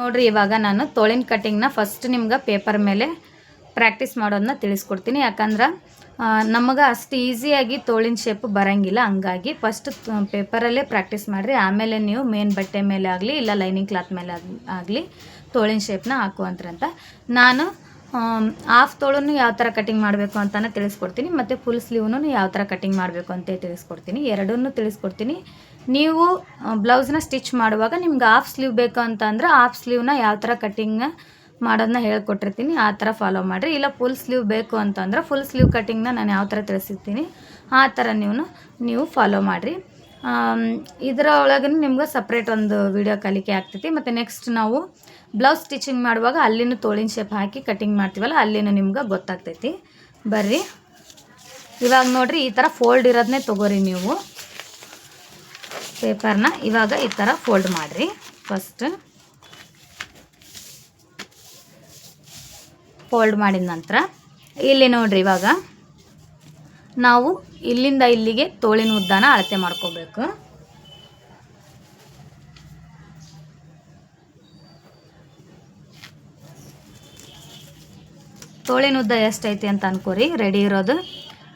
ನೋಡಿರಿ, ಇವಾಗ ನಾನು ತೋಳಿನ ಕಟ್ಟಿಂಗ್ನ ಫಸ್ಟ್ ನಿಮ್ಗೆ ಪೇಪರ್ ಮೇಲೆ ಪ್ರಾಕ್ಟೀಸ್ ಮಾಡೋದನ್ನ ತಿಳಿಸ್ಕೊಡ್ತೀನಿ. ಯಾಕಂದ್ರೆ ನಮಗೆ ಅಷ್ಟು ಈಸಿಯಾಗಿ ತೋಳಿನ ಶೇಪ್ ಬರೋಂಗಿಲ್ಲ. ಹಂಗಾಗಿ ಫಸ್ಟ್ ಪೇಪರಲ್ಲೇ ಪ್ರಾಕ್ಟೀಸ್ ಮಾಡಿರಿ. ಆಮೇಲೆ ನೀವು ಮೇನ್ ಬಟ್ಟೆ ಮೇಲೆ ಆಗಲಿ ಇಲ್ಲ ಲೈನಿಂಗ್ ಕ್ಲಾತ್ ಮೇಲೆ ಆಗಲಿ ತೋಳಿನ ಶೇಪ್ನ ಹಾಕುವಂತ್ರಂತ. ನಾನು ಹಾಫ್ ತೋಳನ್ನು ಯಾವ ಥರ ಕಟಿಂಗ್ ಮಾಡಬೇಕು ಅಂತಲೇ ತಿಳಿಸ್ಕೊಡ್ತೀನಿ, ಮತ್ತು ಫುಲ್ ಸ್ಲೀವ್ನು ಯಾವ ಥರ ಕಟಿಂಗ್ ಮಾಡಬೇಕು ಅಂತ ತಿಳಿಸ್ಕೊಡ್ತೀನಿ. ಎರಡನ್ನೂ ತಿಳಿಸ್ಕೊಡ್ತೀನಿ. ನೀವು ಬ್ಲೌಸ್ನ ಸ್ಟಿಚ್ ಮಾಡುವಾಗ ನಿಮ್ಗೆ ಹಾಫ್ ಸ್ಲೀವ್ ಬೇಕು ಅಂತಂದ್ರೆ ಹಾಫ್ ಸ್ಲೀವ್ನ ಯಾವ ಥರ ಕಟಿಂಗ್ನ ಮಾಡೋದನ್ನ ಹೇಳ್ಕೊಟ್ಟಿರ್ತೀನಿ, ಆ ಥರ ಫಾಲೋ ಮಾಡಿರಿ. ಇಲ್ಲ ಫುಲ್ ಸ್ಲೀವ್ ಬೇಕು ಅಂತಂದ್ರೆ ಫುಲ್ ಸ್ಲೀವ್ ಕಟಿಂಗ್ನ ನಾನು ಯಾವ ಥರ ತಿಳಿಸಿರ್ತೀನಿ ಆ ಥರ ನೀವು ಫಾಲೋ ಮಾಡಿರಿ. ಇದರ ಒಳಗೆ ನಿಮ್ಗೆ ಸಪ್ರೇಟ್ ಒಂದು ವಿಡಿಯೋ ಕಲಿಕೆ ಆಗ್ತೈತಿ. ಮತ್ತು ನೆಕ್ಸ್ಟ್ ನಾವು ಬ್ಲೌಸ್ ಸ್ಟಿಚಿಂಗ್ ಮಾಡುವಾಗ ಅಲ್ಲಿನೂ ತೋಳಿನ ಶೇಪ್ ಹಾಕಿ ಕಟಿಂಗ್ ಮಾಡ್ತೀವಲ್ಲ, ಅಲ್ಲಿನೂ ನಿಮ್ಗೆ ಗೊತ್ತಾಗ್ತೈತಿ. ಬರ್ರಿ, ಇವಾಗ ನೋಡಿರಿ, ಈ ಥರ ಫೋಲ್ಡ್ ಇರೋದನ್ನೇ ತೊಗೋರಿ. ನೀವು ಪೇಪರ್ನ ಇವಾಗ ಈ ಥರ ಫೋಲ್ಡ್ ಮಾಡಿರಿ. ಫಸ್ಟ್ ಫೋಲ್ಡ್ ಮಾಡಿದ ನಂತರ ಇಲ್ಲಿ ನೋಡಿರಿ, ಇವಾಗ ನಾವು ಇಲ್ಲಿಂದ ಇಲ್ಲಿಗೆ ತೋಳಿನ ಉದ್ದಾನ ಅಳತೆ ಮಾಡ್ಕೋಬೇಕು. ತೋಳಿನ ಉದ್ದ ಎಷ್ಟೈತಿ ಅಂತ ಅನ್ಕೋರಿ. ರೆಡಿ ಇರೋದು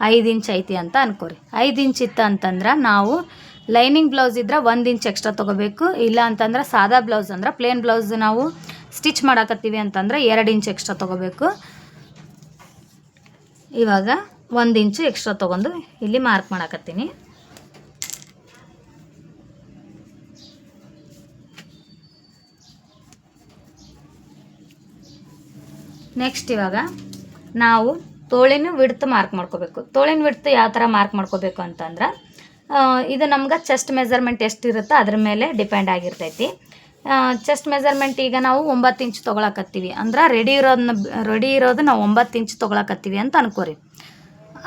5 ಇಂಚ್ ಐತಿ ಅಂತ ಅನ್ಕೋರಿ. 5 ಇಂಚ್ ಇತ್ತು ಅಂತಂದ್ರೆ ನಾವು ಲೈನಿಂಗ್ ಬ್ಲೌಸ್ ಇದ್ರೆ 1 ಇಂಚ್ ಎಕ್ಸ್ಟ್ರಾ ತೊಗೋಬೇಕು. ಇಲ್ಲ ಅಂತಂದ್ರೆ ಸಾದಾ ಬ್ಲೌಸ್ ಅಂದ್ರೆ ಪ್ಲೇನ್ ಬ್ಲೌಸ್ ನಾವು ಸ್ಟಿಚ್ ಮಾಡಾಕತ್ತೀವಿ ಅಂತಂದ್ರೆ 2 ಇಂಚ್ ಎಕ್ಸ್ಟ್ರಾ ತೊಗೋಬೇಕು. ಇವಾಗ 1 ಇಂಚು ಎಕ್ಸ್ಟ್ರಾ ತೊಗೊಂಡು ಇಲ್ಲಿ ಮಾರ್ಕ್ ಮಾಡಾಕತ್ತೀನಿ. ನೆಕ್ಸ್ಟ್ ಇವಾಗ ನಾವು ತೋಳಿನ ವಿಡ್ತ್ ಮಾರ್ಕ್ ಮಾಡ್ಕೋಬೇಕು. ತೋಳಿನ ವಿಡ್ತ್ ಯಾವ ಥರ ಮಾರ್ಕ್ ಮಾಡ್ಕೋಬೇಕು ಅಂತಂದ್ರೆ ಇದು ನಮ್ಗೆ ಚೆಸ್ಟ್ ಮೆಜರ್ಮೆಂಟ್ ಎಷ್ಟಿರುತ್ತೋ ಅದ್ರ ಮೇಲೆ ಡಿಪೆಂಡ್ ಆಗಿರ್ತೈತಿ. ಚೆಸ್ಟ್ ಮೆಜರ್ಮೆಂಟ್ ಈಗ ನಾವು 9 ಇಂಚ್ ತೊಗೊಳಕತ್ತೀವಿ ಅಂದ್ರೆ ರೆಡಿ ಇರೋದು ನಾವು 9 ಇಂಚ್ ತೊಗೊಳಕತ್ತೀವಿ ಅಂತ ಅನ್ಕೋರಿ.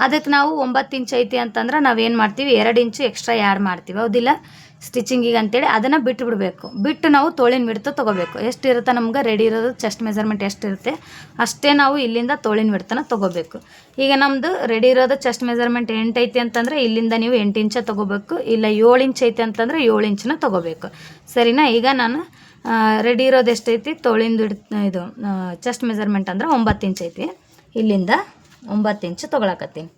ಅದಕ್ಕೆ ನಾವು 9 ಇಂಚ್ ಐತಿ ಅಂತಂದ್ರೆ ನಾವೇನು ಮಾಡ್ತೀವಿ, 2 ಇಂಚು ಎಕ್ಸ್ಟ್ರಾ ಆ್ಯಡ್ ಮಾಡ್ತೀವಿ, ಹೌದಿಲ್ಲ, ಸ್ಟಿಚಿಂಗಿಗೆ ಅಂತೇಳಿ. ಅದನ್ನು ಬಿಟ್ಟು ನಾವು ತೋಳಿನ ವಿಡ್ತ್ ತೊಗೋಬೇಕು. ಎಷ್ಟಿರುತ್ತೆ ನಮ್ಗೆ ರೆಡಿ ಇರೋದು ಚೆಸ್ಟ್ ಮೆಜರ್ಮೆಂಟ್ ಎಷ್ಟಿರುತ್ತೆ ಅಷ್ಟೇ ನಾವು ಇಲ್ಲಿಂದ ತೋಳಿನ ವಿಡ್ತನ ತೊಗೋಬೇಕು. ಈಗ ನಮ್ಮದು ರೆಡಿ ಇರೋದು ಚೆಸ್ಟ್ ಮೆಜರ್ಮೆಂಟ್ 8 ಐತಿ ಅಂತಂದರೆ ಇಲ್ಲಿಂದ ನೀವು 8 ಇಂಚ ತೊಗೋಬೇಕು. ಇಲ್ಲ 7 ಇಂಚ್ ಐತಿ ಅಂತಂದರೆ 7 ಇಂಚನ್ನ ತೊಗೋಬೇಕು. ಸರಿನಾ? ಈಗ ನಾನು ರೆಡಿ ಇರೋದು ಎಷ್ಟೈತಿ ತೋಳಿನ ಇದು ಚೆಸ್ಟ್ ಮೆಜರ್ಮೆಂಟ್ ಅಂದ್ರೆ 9 ಇಂಚ್ ಐತಿ. ಇಲ್ಲಿಂದ 9 ಇಂಚ್ ತೊಗೊಳಕತ್ತೀನಿ.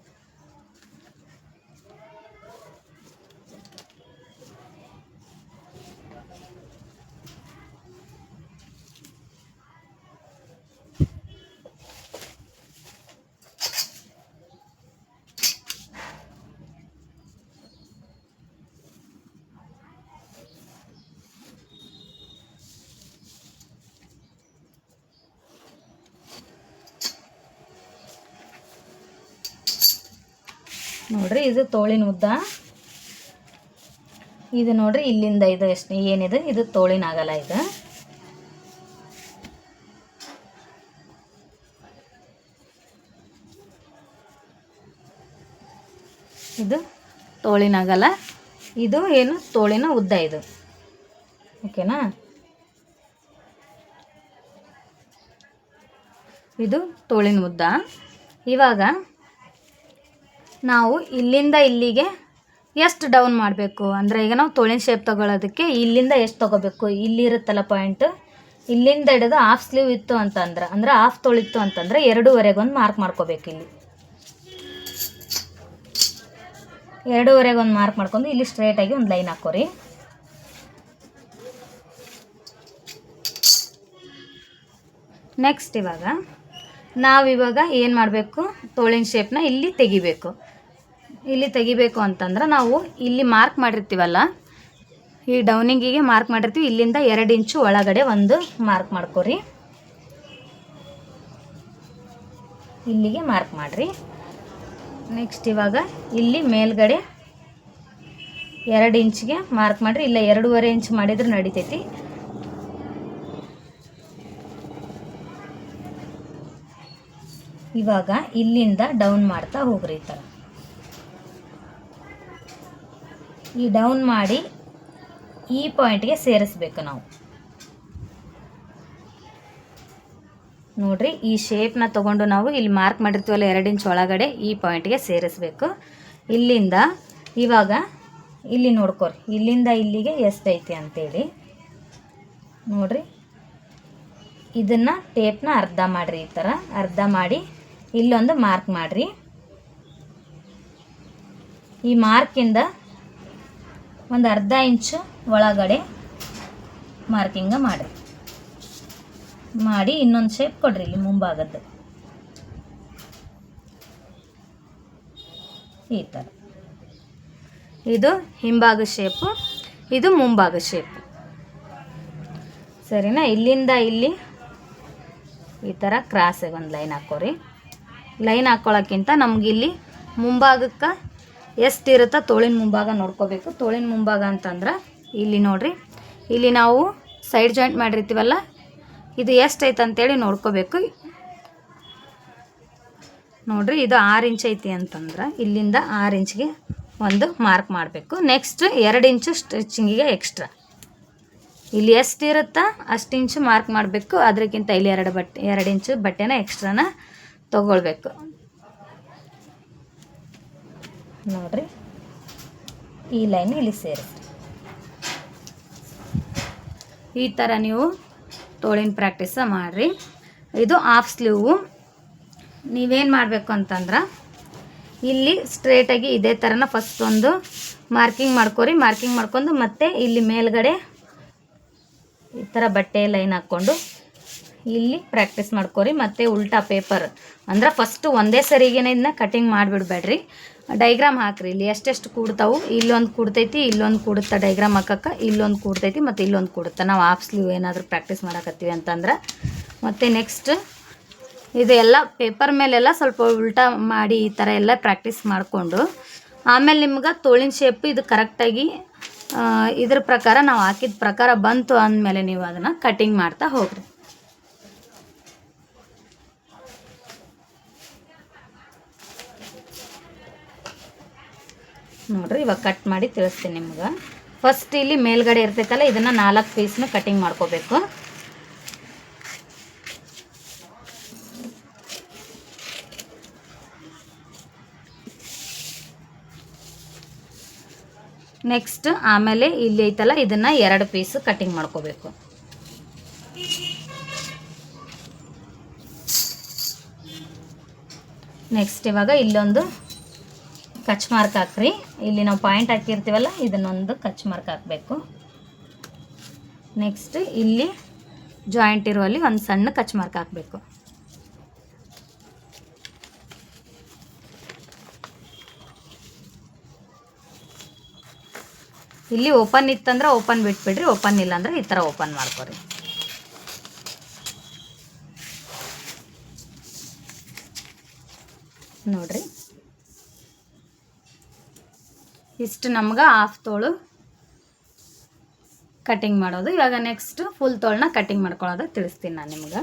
ನೋಡ್ರಿ, ಇದು ತೋಳಿನ ಉದ್ದ. ಇದು ನೋಡ್ರಿ, ಇಲ್ಲಿಂದ ಇದು ಎಷ್ಟು ಏನಿದೆ ಇದು ತೋಳಿನ ಅಗಲ. ಇದು ತೋಳಿನ ಅಗಲ, ಇದು ಏನು ತೋಳಿನ ಉದ್ದ. ಇದು ಓಕೆನಾ? ಇದು ತೋಳಿನ ಉದ್ದ. ಇವಾಗ ನಾವು ಇಲ್ಲಿಂದ ಇಲ್ಲಿಗೆ ಎಷ್ಟು ಡೌನ್ ಮಾಡಬೇಕು ಅಂದರೆ, ಈಗ ನಾವು ತೋಳಿನ ಶೇಪ್ ತೊಗೊಳೋದಕ್ಕೆ ಇಲ್ಲಿಂದ ಎಷ್ಟು ತೊಗೋಬೇಕು, ಇಲ್ಲಿರುತ್ತಲ್ಲ ಪಾಯಿಂಟ್, ಇಲ್ಲಿಂದ ಹಿಡಿದು ಹಾಫ್ ಸ್ಲೀವ್ ಇತ್ತು ಅಂತಂದ್ರೆ ಅಂದರೆ ಹಾಫ್ ತೋಳಿತ್ತು ಅಂತಂದರೆ 2.5 ಒಂದು ಮಾರ್ಕ್ ಮಾಡ್ಕೋಬೇಕು. ಇಲ್ಲಿ 2.5 ಒಂದು ಮಾರ್ಕ್ ಮಾಡ್ಕೊಂಡು ಇಲ್ಲಿ ಸ್ಟ್ರೇಟಾಗಿ ಒಂದು ಲೈನ್ ಹಾಕೋರಿ. ನೆಕ್ಸ್ಟ್ ನಾವಿವಾಗ ಏನು ಮಾಡಬೇಕು, ತೋಳಿನ ಶೇಪ್ನ ಇಲ್ಲಿ ತೆಗಿಬೇಕು. ಇಲ್ಲಿ ತೆಗಿಬೇಕು ಅಂತಂದ್ರೆ ನಾವು ಇಲ್ಲಿ ಮಾರ್ಕ್ ಮಾಡಿರ್ತೀವಲ್ಲ, ಈ ಡೌನಿಂಗಿಗೆ ಮಾರ್ಕ್ ಮಾಡಿರ್ತೀವಿ, ಇಲ್ಲಿಂದ 2 ಇಂಚು ಒಳಗಡೆ ಒಂದು ಮಾರ್ಕ್ ಮಾಡ್ಕೊರಿ. ಇಲ್ಲಿಗೆ ಮಾರ್ಕ್ ಮಾಡಿರಿ. ನೆಕ್ಸ್ಟ್ ಇವಾಗ ಇಲ್ಲಿ ಮೇಲ್ಗಡೆ 2 ಇಂಚಿಗೆ ಮಾರ್ಕ್ ಮಾಡಿರಿ. ಇಲ್ಲ 2.5 ಇಂಚ್ ಮಾಡಿದ್ರೆ ನಡಿತೈತಿ. ಇವಾಗ ಇಲ್ಲಿಂದ ಡೌನ್ ಮಾಡ್ತಾ ಹೋಗ್ರಿ. ಈ ಥರ ಈ ಡೌನ್ ಮಾಡಿ ಈ ಪಾಯಿಂಟ್ಗೆ ಸೇರಿಸ್ಬೇಕು ನಾವು. ನೋಡ್ರಿ, ಈ ಶೇಪ್ನ ತೊಗೊಂಡು ನಾವು ಇಲ್ಲಿ ಮಾರ್ಕ್ ಮಾಡಿರ್ತೀವಲ್ಲ 2 ಇಂಚ್ ಒಳಗಡೆ ಈ ಪಾಯಿಂಟ್ಗೆ ಸೇರಿಸ್ಬೇಕು. ಇಲ್ಲಿಂದ ಇವಾಗ ಇಲ್ಲಿ ನೋಡ್ಕೊರಿ, ಇಲ್ಲಿಂದ ಇಲ್ಲಿಗೆ ಎಷ್ಟೈತಿ ಅಂತೇಳಿ ನೋಡ್ರಿ. ಇದನ್ನು ಟೇಪ್ನ ಅರ್ಧ ಮಾಡಿರಿ. ಈ ಥರ ಅರ್ಧ ಮಾಡಿ ಇಲ್ಲೊಂದು ಮಾರ್ಕ್ ಮಾಡಿರಿ. ಈ ಮಾರ್ಕಿಂದ ಒಂದು ಅರ್ಧ ಇಂಚು ಒಳಗಡೆ ಮಾರ್ಕಿಂಗ ಮಾಡಿ ಇನ್ನೊಂದು ಶೇಪ್ ಕೊಡ್ರಿ. ಇಲ್ಲಿ ಮುಂಭಾಗದ್ದು ಈ ಥರ. ಇದು ಹಿಂಭಾಗ ಶೇಪು, ಇದು ಮುಂಭಾಗ ಶೇಪು. ಸರಿನಾ? ಇಲ್ಲಿಂದ ಇಲ್ಲಿ ಈ ಥರ ಕ್ರಾಸಿಗೆ ಒಂದು ಲೈನ್ ಹಾಕೋರಿ. ಲೈನ್ ಹಾಕ್ಕೊಳ್ಳೋಕ್ಕಿಂತ ನಮಗಿಲ್ಲಿ ಮುಂಭಾಗಕ್ಕೆ ಎಷ್ಟಿರುತ್ತೋ ತೋಳಿನ ಮುಂಭಾಗ ನೋಡ್ಕೋಬೇಕು. ತೋಳಿನ ಮುಂಭಾಗ ಅಂತಂದ್ರೆ ಇಲ್ಲಿ ನೋಡಿರಿ, ಇಲ್ಲಿ ನಾವು ಸೈಡ್ ಜಾಯಿಂಟ್ ಮಾಡಿರ್ತೀವಲ್ಲ, ಇದು ಎಷ್ಟೈತೆ ಅಂತೇಳಿ ನೋಡ್ಕೋಬೇಕು. ನೋಡಿರಿ, ಇದು 6 ಇಂಚ್ ಐತಿ ಅಂತಂದ್ರೆ ಇಲ್ಲಿಂದ 6 ಇಂಚ್ಗೆ ಒಂದು ಮಾರ್ಕ್ ಮಾಡಬೇಕು. ನೆಕ್ಸ್ಟ್ 2 ಇಂಚು ಸ್ಟಿಚಿಂಗಿಗೆ ಎಕ್ಸ್ಟ್ರಾ. ಇಲ್ಲಿ ಎಷ್ಟಿರುತ್ತಾ ಅಷ್ಟು ಇಂಚು ಮಾರ್ಕ್ ಮಾಡಬೇಕು. ಅದಕ್ಕಿಂತ ಇಲ್ಲಿ 2 ಇಂಚು ಬಟ್ಟೆನ ಎಕ್ಸ್ಟ್ರಾನ ತೊಗೊಳ್ಬೇಕು. ನೋಡಿರಿ, ಈ ಲೈನ್ ಇಲ್ಲಿ ಸೇರಿಸಿ. ಈ ಥರ ನೀವು ತೋಳಿನ ಪ್ರಾಕ್ಟೀಸ ಮಾಡಿರಿ. ಇದು ಹಾಫ್ ಸ್ಲೀವು. ನೀವೇನು ಮಾಡಬೇಕು ಅಂತಂದ್ರೆ ಇಲ್ಲಿ ಸ್ಟ್ರೇಟಾಗಿ ಇದೇ ಥರನ ಫಸ್ಟ್ ಒಂದು ಮಾರ್ಕಿಂಗ್ ಮಾಡ್ಕೊರಿ. ಮಾರ್ಕಿಂಗ್ ಮಾಡ್ಕೊಂಡು ಮತ್ತೆ ಇಲ್ಲಿ ಮೇಲ್ಗಡೆ ಈ ಥರ ಬಟ್ಟೆ ಲೈನ್ ಹಾಕ್ಕೊಂಡು ಇಲ್ಲಿ ಪ್ರಾಕ್ಟೀಸ್ ಮಾಡ್ಕೊರಿ. ಮತ್ತು ಉಲ್ಟಾ ಪೇಪರ್ ಅಂದ್ರೆ ಫಸ್ಟು ಒಂದೇ ಸರಿಗೇನೆ ಇದನ್ನ ಕಟಿಂಗ್ ಮಾಡಿಬಿಡ್ಬೇಡ್ರಿ. ಡೈಗ್ರಾಮ್ ಹಾಕ್ರಿ. ಇಲ್ಲಿ ಎಷ್ಟೆಷ್ಟು ಕೂಡ್ತಾವು, ಇಲ್ಲೊಂದು ಕೂಡ್ತೈತಿ, ಇಲ್ಲೊಂದು ಕೂಡುತ್ತಾ ಡೈಗ್ರಾಮ್ ಹಾಕಕ್ಕೆ, ಇಲ್ಲೊಂದು ಕೂಡ್ತೈತಿ ಮತ್ತು ಇಲ್ಲೊಂದು ಕೂಡುತ್ತಾ. ನಾವು ಹಾಫ್ ಸ್ಲೀವ್ ಏನಾದರೂ ಪ್ರಾಕ್ಟೀಸ್ ಮಾಡಕತ್ತೀವಿ ಅಂತಂದ್ರೆ. ಮತ್ತು ನೆಕ್ಸ್ಟ್ ಇದು ಎಲ್ಲ ಪೇಪರ್ ಮೇಲೆಲ್ಲ ಸ್ವಲ್ಪ ಉಲ್ಟಾ ಮಾಡಿ ಈ ಥರ ಎಲ್ಲ ಪ್ರಾಕ್ಟೀಸ್ ಮಾಡಿಕೊಂಡು ಆಮೇಲೆ ನಿಮ್ಗೆ ತೋಳಿನ ಶೇಪ್ ಇದು ಕರೆಕ್ಟಾಗಿ ಇದ್ರ ಪ್ರಕಾರ ನಾವು ಹಾಕಿದ ಪ್ರಕಾರ ಬಂತು ಅಂದಮೇಲೆ ನೀವು ಅದನ್ನು ಕಟಿಂಗ್ ಮಾಡ್ತಾ ಹೋಗ್ರಿ. ನೋಡಿರಿ, ಇವಾಗ ಕಟ್ ಮಾಡಿ ತಿಳಿಸ್ತೀನಿ ನಿಮ್ಗೆ. ಫಸ್ಟ್ ಇಲ್ಲಿ ಮೇಲ್ಗಡೆ ಇರ್ತೈತಲ್ಲ, ಇದನ್ನು 4 ಪೀಸ್ನ ಕಟಿಂಗ್ ಮಾಡ್ಕೋಬೇಕು. ನೆಕ್ಸ್ಟ್ ಆಮೇಲೆ ಇಲ್ಲಿ ಐತಲ್ಲ, ಇದನ್ನು 2 ಪೀಸು ಕಟಿಂಗ್ ಮಾಡ್ಕೋಬೇಕು. ನೆಕ್ಸ್ಟ್ ಇವಾಗ ಇಲ್ಲೊಂದು ಕಚ್ ಮಾರ್ಕ್ ಹಾಕ್ರಿ. ಇಲ್ಲಿ ನಾವು ಪಾಯಿಂಟ್ ಹಾಕಿರ್ತೀವಲ್ಲ, ಇದನ್ನೊಂದು ಕಚ್ ಮಾರ್ಕ್ ಹಾಕಬೇಕು. ನೆಕ್ಸ್ಟ್ ಇಲ್ಲಿ ಜಾಯಿಂಟ್ ಇರುವಲ್ಲಿ ಒಂದು ಸಣ್ಣ ಕಚ್ ಮಾರ್ಕ್ ಹಾಕಬೇಕು. ಇಲ್ಲಿ ಓಪನ್ ಇತ್ತಂದ್ರೆ ಓಪನ್ ಬಿಟ್ಬಿಡ್ರಿ, ಓಪನ್ ಇಲ್ಲ ಅಂದ್ರೆ ಈ ಥರ ಓಪನ್ ಮಾಡ್ಕೊರಿ. ನೋಡ್ರಿ, ಇಷ್ಟು ನಮ್ಗೆ ಹಾಫ್ ತೋಳು ಕಟಿಂಗ್ ಮಾಡೋದು. ಇವಾಗ ನೆಕ್ಸ್ಟ್ ಫುಲ್ ತೋಳನ್ನ ಕಟಿಂಗ್ ಮಾಡ್ಕೊಳ್ಳೋದು ತಿಳಿಸ್ತೀನಿ ನಾನು ನಿಮ್ಗೆ.